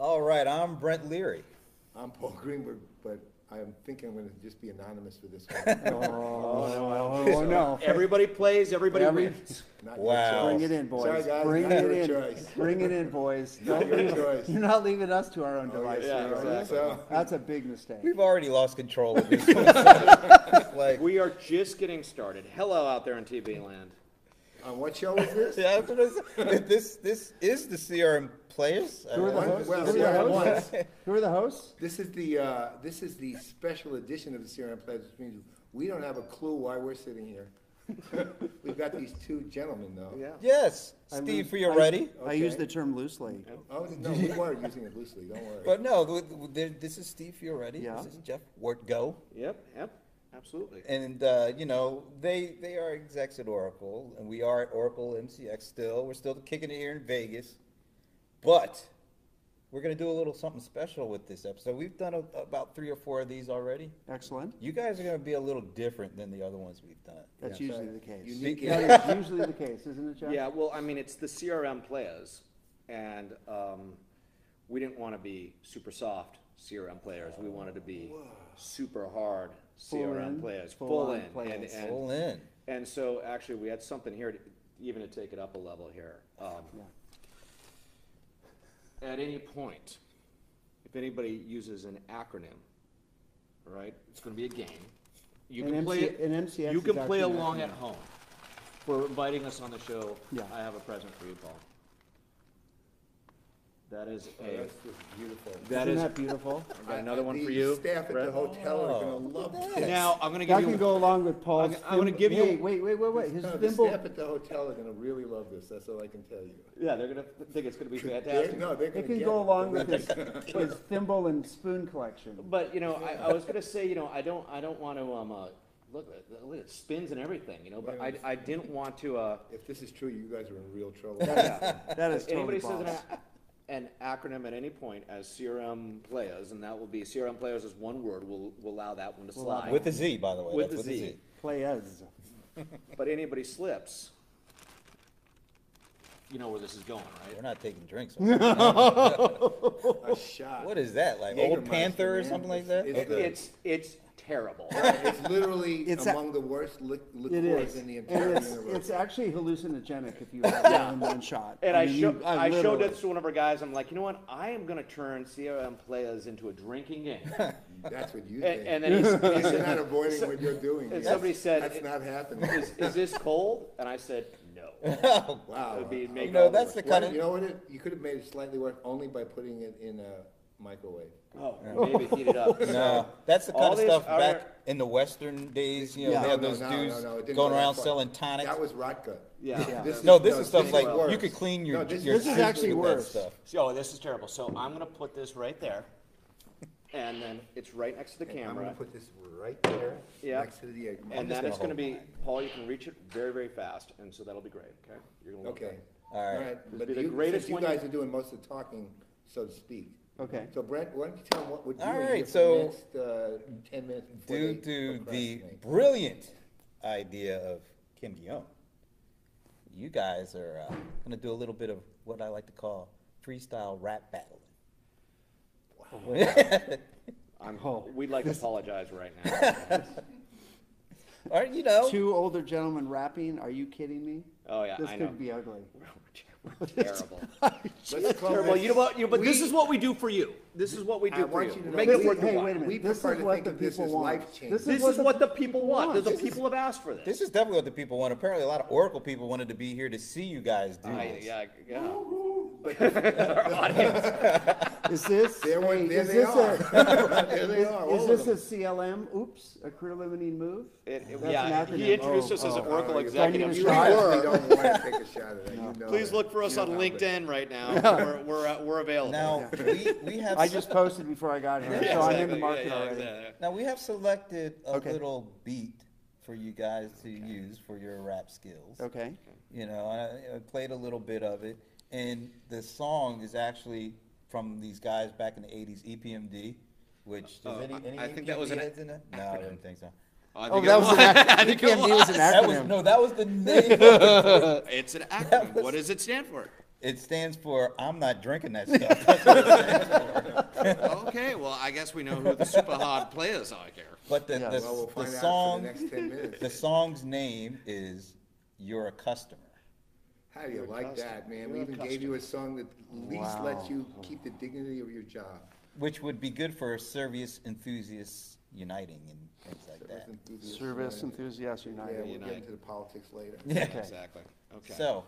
All right, I'm Brent Leary. I'm Paul Greenberg, but I'm thinking I'm going to just be anonymous for this one. Oh, no. Everybody plays, everybody wins. Not Wow. your choice. Bring it in, boys. Sorry, guys, Bring not it your in. choice. Bring it in, boys. Not your choice. You're not leaving us to our own devices. yeah, are you? exactly. So, That's a big mistake. We've already lost control of this one. Like, We are just getting started. Hello out there in TV land. on what show is this? yeah, I was gonna say, this is the CRM Playaz. Who are the One- hosts? well, Who are the CRM hosts? was. Who are the hosts? This is the special edition of the CRM Playaz, which means we don't have a clue why we're sitting here. We've got these two gentlemen, though. Yeah. Yes, I Steve lose- Fioretti. I use the term loosely. Oh, no, we were using it loosely, don't worry. But no, this is Steve Fioretti. Yeah. This is Jeff Wartgow. Yep, absolutely. And, you know, they are execs at Oracle, and we are at Oracle MCX still. We're still kicking it here in Vegas. But we're going to do a little something special with this episode. We've done about 3 or 4 of these already. Excellent. You guys are going to be a little different than the other ones we've done. That's Yeah, usually so the case. unique- That is usually the case, isn't it, Jeff? Yeah, well, I mean, it's the CRM Playaz, and we didn't want to be super soft CRM players. We wanted to be super hard CRM players, full in. players. Full in. And so actually we had something here, even to take it up a level here. At any point, if anybody uses an acronym, right, it's going to be a game. You An can play MC an MCX You is can play actually an along acronym. at home. For inviting us on the show, Yeah. I have a present for you, Paul. That is Oh, a. that's just beautiful. That Isn't is. that beautiful? I got another one The for you. staff at Brett. the hotel are going to love this. Now I'm going to That give can you. go along with Paul's. I'm gonna give you- Hey, wait. His No, the thimble. staff at the hotel are going to really love this, that's all I can tell you. Yeah, they're going to think it's going to be They're fantastic. going It to can get go it. along with his thimble and spoon collection. But you know, I was going to say, you know, I don't want to look at it spins and everything, you know. But I didn't want to. If this is true, you guys are in real trouble. That is If anybody totally says false. an acronym at any point as CRM Playaz, and that will be CRM Playaz is one word. We'll allow that one to We'll allow slide. With a Z, by the way. With That's the Z. Playaz. But anybody slips, you know where this is going, We're right? not taking drinks. A shot. What is that, like Old Jägermeister, Panther or man. something like that? It's terrible. It's literally It's among the worst It liqueurs is. in the And entire it's universe. actually hallucinogenic if you have more than one shot. And mean, I showed literally- this to one of our guys. I'm like, you know what? I am going to turn CRM Playaz into a drinking game. That's what you and, think. and then he You're said, not avoiding what you're doing. and Yes. somebody said, That's not happening. is this cold? And I said, no. Wow. It would be make You know, all that's the the kind You of. know what? You could have made it slightly worse only by putting it in a microwave. Oh, maybe heat it up. No, that's the All kind of these stuff are- back in the Western days. You know, Yeah. they had No, those no, dudes no, it didn't going go that around far. selling tonics. That was vodka. Yeah. Yeah. This No, this is stuff this like worse. you could clean your No, this your is teeth actually with that worse. stuff. Oh, this is terrible. So I'm going to put this right there. And then it's right next to the And I'm going camera. to put this right there Yeah. next to the egg. And then gonna it's going to hold be, Paul, you can reach it very, very fast. And so that'll be great, okay? You're going to love Okay. that. All All right. right. This But will be the you, greatest since you one guys you- are doing most of the talking, so to speak. Okay. So Brent, why don't you tell them what we're doing All here right, for so the next 10 minutes before Due they to the procrastinate? brilliant idea of Kim Guillaume, you guys are going to do a little bit of what I like to call freestyle rap battling. Wow. We'd like to apologize right now. Or, you know, Two older gentlemen rapping. Are you kidding me? Oh, yeah, This I know. could be ugly. We're terrible. Let's call Terrible. this- You know what? But this we- is what we do for you. This is what we I do for want you. you to know Make this it worth is- your Hey, while. wait a minute. We This prefer is to what think the of this people as want. life-changing. This is what the people want. The people have asked for this. this is definitely what the people want. Apparently, a lot of Oracle people wanted to be here to see you guys do this. Yeah. Is this? There hey, there is they this are. a? There they are, all Is of this them. a CLM? Oops, a career limiting move. That's Yeah, an acronym. he introduced us as an Oh, Oracle Oh, executive. You Do I need a shot? really don't want to take a shot at that. You know Please that. look for us You on know how LinkedIn right now. We're available. Now, we have I just posted before I got here, Yeah, so I'm in the exactly. market Yeah, already. exactly. now we have selected a Okay. little beat for you guys to use for your rap skills. Okay. You know, I played a little bit of it, and the song is actually from these guys back in the '80s, EPMD, which does any I think that was EPMD an heads in that? No, I didn't think so. Oh, that was an acronym. EPMD was an That was acronym. no, that was the name. Of the It's an acronym. What does it stand for? It stands for I'm not drinking that stuff. That's what it stands for. Okay, well, I guess we know who the super hard players are here. But Yeah. Well, we'll the find out for song, the next 10 minutes. the song's name is "You're a Customer," How do you like that, man? We You're a even gave you a song that at least Wow. lets you keep the dignity of your job. which would be good for service enthusiasts uniting and things like that. Service Enthusiasts Yeah, United. we'll get United. into the politics later. Yeah. Exactly. Okay. So,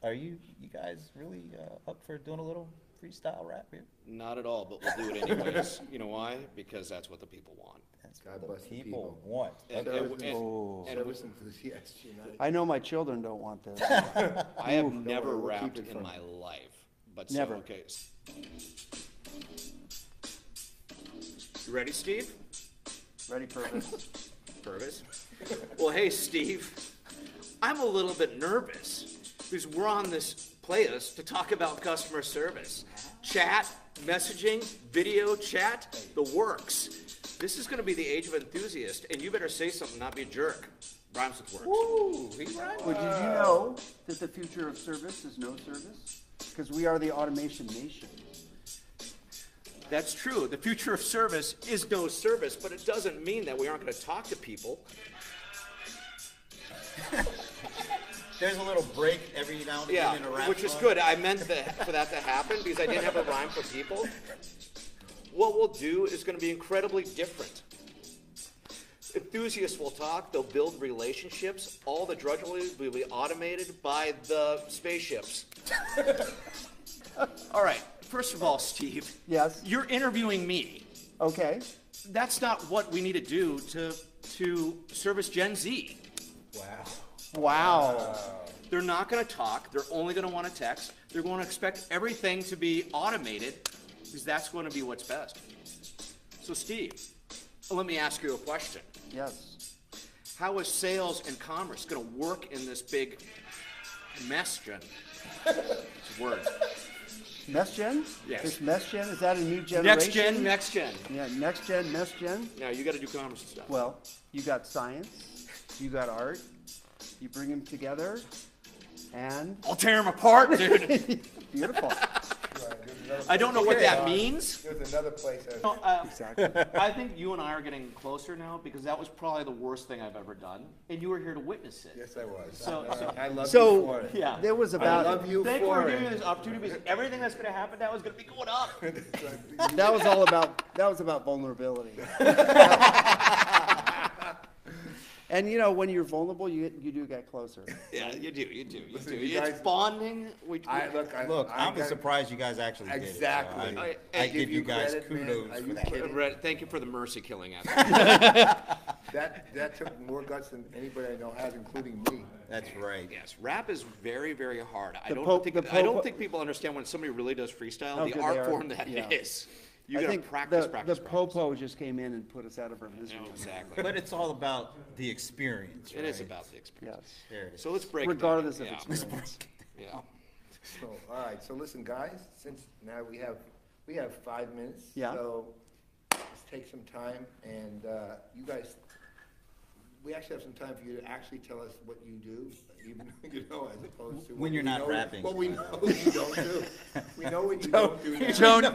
are you guys really up for doing a little freestyle rap here? Not at all, but we'll do it anyways. You know why? Because that's what the people want. That's God what the bless the people people. want. And, Service- Oh. and Service enthusiasts united. I know my children don't want this. I have Ooh. never Don't worry, we'll rapped keep it in from- my life. But Never. So, okay. You ready, Steve? Ready for this? Purvis? Well, hey, Steve. I'm a little bit nervous because we're on this Playaz to talk about customer service. Chat, messaging, video chat, the works. This is going to be the age of enthusiast, and you better say something, not be a jerk. Rhymes with works. Ooh, he rhymed. Well, did you know that the future of service is no service? Because we are the automation nation. That's true. The future of service is no service, but it doesn't mean that we aren't going to talk to people. There's a little break every now and Yeah, then in a rap which is song. good. I meant for that to happen because I didn't have a rhyme for people. What we'll do is going to be incredibly different. Enthusiasts will talk, they'll build relationships, all the drudgery will be automated by the spaceships. All right, first of all, Steve, Yes. you're interviewing me. Okay. That's not what we need to do to service Gen Z. Wow. Wow. They're not going to talk. They're only going to want to text. They're going to expect everything to be automated because that's going to be what's best. So, Steve, let me ask you a question. Yes. How is sales and commerce going to work in this big mess, Jen? It's a word. Mess Gen? Yes. This Mess Gen, is that a new generation? Next gen. Yeah, Next Gen, Mess Gen. Now, you got to do commerce and stuff. Well, you got science, you got art, you bring them together, and I'll tear them apart, dude. beautiful. I don't know what that means. There's another place. Exactly. I think you and I are getting closer now because that was probably the worst thing I've ever done, and you were here to witness it. Yes, I was. So- I love you So, for it. Yeah. there was I about, love you Thank you for for giving me it. this opportunity because everything that's going to happen now is going to be going up. that was about vulnerability. And you know, when you're vulnerable, you do get closer. Yeah, you do. Listen, you It's guys- bonding. Look, I I'm got- surprised you guys actually did it. So Exactly. I give you guys credit, man. kudos Are for you that. kidding? Thank you for the mercy killing act. That took more guts than anybody I know has, including me. That's right. Yes, rap is very, very hard. I The don't Pope- think the I don't Pope- think people understand when somebody really does freestyle, How the good they art are. form that Yeah. is. You I gotta think practice. the Popo just came in and put us out of our misery. No, exactly. But it's all about the experience, It is right? about the experience. Yes. There it is. So let's break Regardless it of down. experience. Yeah. So, all right, so listen, guys, since now we have 5 minutes. Yeah. So let's take some time and, you guys, we actually have some time for you to actually tell us what you do, even, you know, as opposed to. When what you're we not know- rapping. What we know you don't do. We know what you don't do now. don't-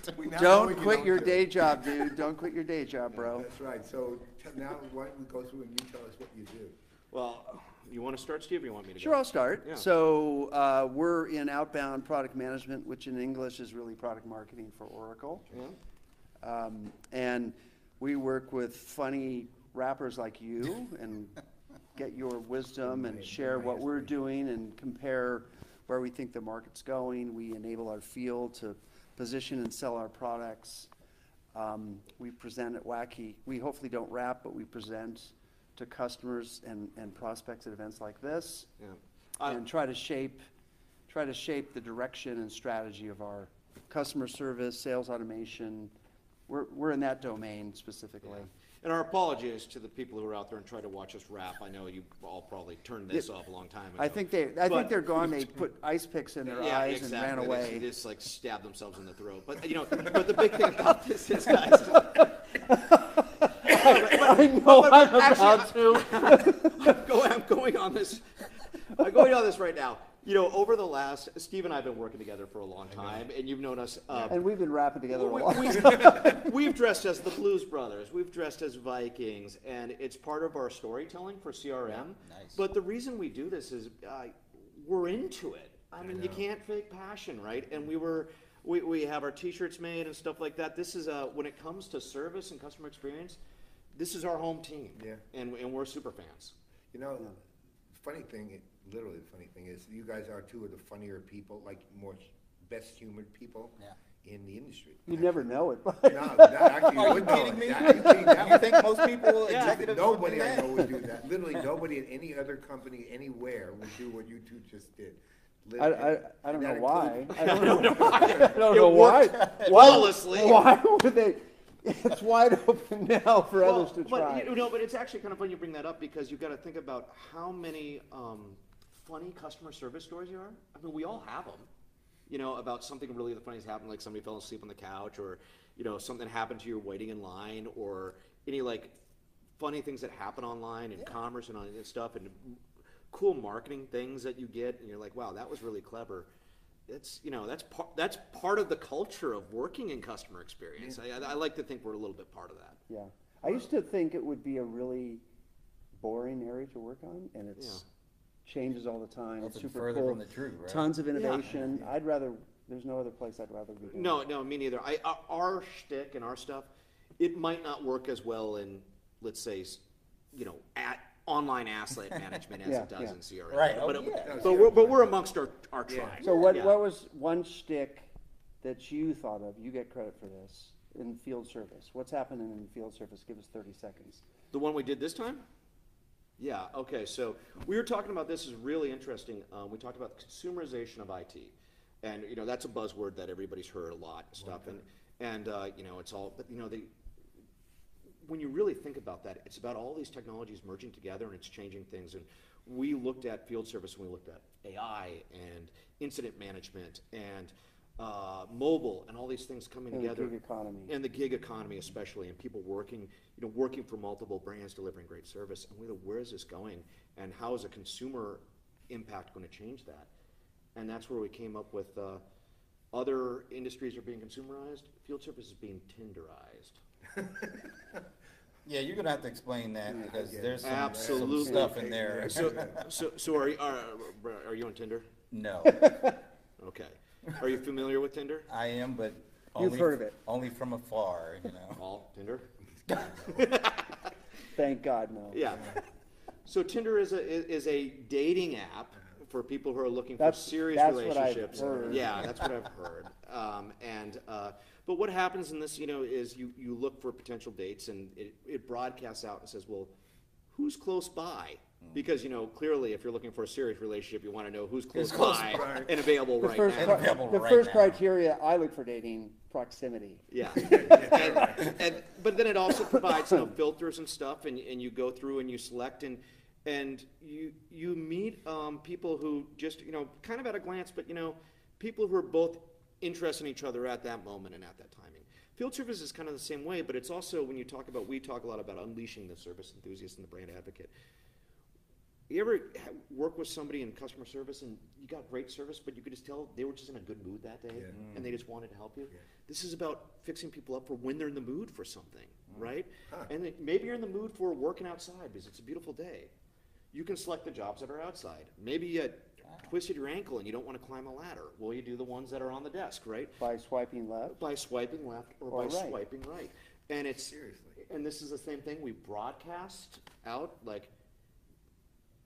But we now know Don't what you quit your do. day job, dude. Don't quit your day job, bro. That's right, so now why don't we go through and you tell us what you do? Well, you want to start, Steve, or you want me to Sure, go? I'll start. Yeah. So we're in outbound product management, which in English is really product marketing for Oracle. Yeah. And we work with funny rappers like you and get your wisdom and share what we're doing and compare where we think the market's going. We enable our field to position and sell our products. We present at Wacky. We hopefully don't rap, but we present to customers and prospects at events like this. Yeah. And try to shape the direction and strategy of our customer service, sales automation. We're in that domain specifically. And our apologies to the people who are out there and try to watch us rap. I know you all probably turned this off a long time ago. I think But- they're gone. They put ice picks in their Yeah, eyes exactly. and ran They away. just like stabbed themselves in the throat. But you know, but the big thing about this is, guys. I know I'm actually, about to. I'm going on this. I'm going on this right now. over the last, Steve and I have been working together for a long time, and you've known us. And we've been rapping together a lot. We've dressed as the Blues Brothers. We've dressed as Vikings, and it's part of our storytelling for CRM. Nice. But the reason we do this is we're into it. I mean, you can't fake passion, right? And we have our T-shirts made and stuff like that. This is when it comes to service and customer experience, this is our home team. Yeah. And we're super fans. Funny thing, literally the funny thing is, you guys are two of the funnier people, like more best humored people in the industry. You never know it. No, actually, you wouldn't know kidding it. me? Are you kidding that? You think most people, executives, Nobody would do I that? know would do that. Literally, nobody in any other company anywhere would do what you two just did. I don't know why. I don't know know why. I don't know why. Flawlessly. Why would they? It's wide open now for others to try. But it's actually kind of fun you bring that up, because you've got to think about how many funny customer service stories there are. I mean, we all have them, about something really the funniest happened, like somebody fell asleep on the couch, or, something happened to you waiting in line, or any like funny things that happen online and commerce and stuff, and cool marketing things that you get, and you're like, wow, that was really clever. It's that's part of the culture of working in customer experience. I like to think we're a little bit part of that. Yeah, I used to think it would be a really boring area to work on, and it's changes all the time. It's Nothing super further cool. from the truth, right? Tons of innovation. There's no other place I'd rather be. No, me neither. Our shtick and our stuff, it might not work as well in, let's say, at online asset management as it does in CRM. Right. But we're amongst our tribe. So what was one shtick that you thought of? You get credit for this in field service. What's happening in field service? Give us 30 seconds. The one we did this time? Yeah, okay, so we were talking about, this is really interesting. We talked about the consumerization of IT. And, that's a buzzword that everybody's heard a lot and stuff. And it's all, but, when you really think about that, it's about all these technologies merging together, and it's changing things. And we looked at field service, and we looked at AI and incident management and mobile and all these things coming together. The gig economy. And the gig economy especially, and people working for multiple brands, delivering great service. And we thought, where is this going? And how is a consumer impact going to change that? And that's where we came up with other industries are being consumerized. Field service is being Tinderized. Yeah, you're gonna have to explain that, because there's some Absolutely. stuff in there. So are you on Tinder? No, Okay. Are you familiar with Tinder? I am, but You've heard of it. only from afar. All Tinder? Thank God, no. Yeah. So Tinder is a dating app for people who are looking for serious that's what I've relationships. heard. Yeah, that's what I've heard. But what happens in this, is you look for potential dates, and it broadcasts out and says, well, who's close by? Because, clearly if you're looking for a serious relationship, you want to know who's close by and available right now. The first criteria I look for dating, proximity. Yeah. But then it also provides filters and stuff, and you go through and you select, and you meet people who just, kind of at a glance, but, people who are both interested in each other at that moment and at that timing. Field service is kind of the same way, but it's also, when we talk a lot about unleashing the service enthusiast and the brand advocate. You ever work with somebody in customer service and you got great service, but you could just tell they were just in a good mood that day, and they just wanted to help you? Yeah. This is about fixing people up for when they're in the mood for something, right? And maybe you're in the mood for working outside because it's a beautiful day. You can select the jobs that are outside. Maybe you twisted your ankle and you don't want to climb a ladder. Well, you do the ones that are on the desk, right? By swiping left? By swiping left or by swiping right. And it's Seriously. And this is the same thing. We broadcast out, like,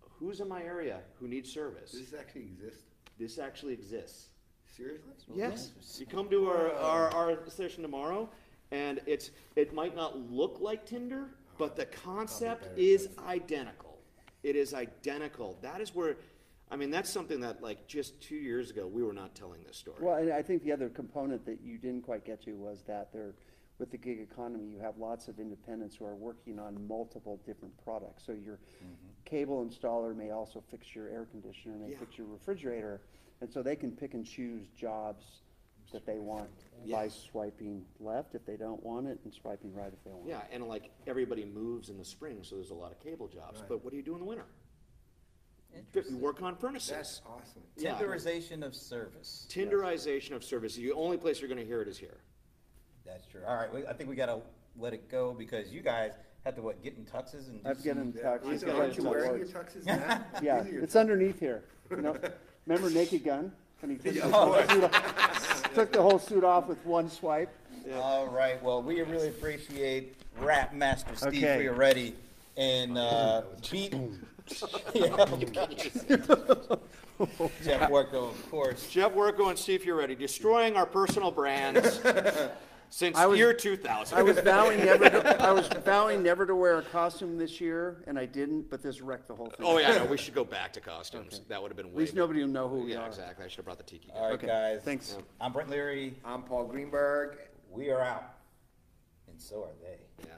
who's in my area who needs service? Does this actually exist? This actually exists. Seriously? Yes. You come to our session tomorrow, and it might not look like Tinder, but the concept is identical. It is identical. That is where, that's something that, like, just 2 years ago, we were not telling this story. Well, and I think the other component that you didn't quite get to was that with the gig economy, you have lots of independents who are working on multiple different products. So your cable installer may also fix your air conditioner, may fix your refrigerator, and so they can pick and choose jobs that they want by swiping left if they don't want it, and swiping right if they want it. Yeah, and like everybody moves in the spring, so there's a lot of cable jobs. Right. But what do you do in the winter? Interesting. work on furnaces. That's awesome. Yeah. Tenderization of service. Tenderization of service. The only place you're going to hear it is here. That's true. All right, I think we gotta let it go because you guys have to, what, get in tuxes and do I've getting some... tuxes. I said, aren't you wearing your tuxes now? Yeah, These are your it's underneath here. You know, remember Naked Gun? When he took, Yeah, the, of whole course. suit off, took the whole suit off with one swipe. All right, well, we really appreciate Rap Master Steve Okay. Fioretti and Beat... Jeff Wartgow, of course. Jeff Wartgow and Steve Fioretti, destroying our personal brands since I was- year 2000. I was vowing never to wear a costume this year, and I didn't. But this wrecked the whole thing. Oh, yeah, no, we should go back to costumes. Okay. That would have been way At least nobody will know who we Yeah, are. exactly. I should have brought the tiki. All right, Okay, guys. thanks. I'm Brent Leary. I'm Paul Greenberg. We are out. And so are they. Yeah.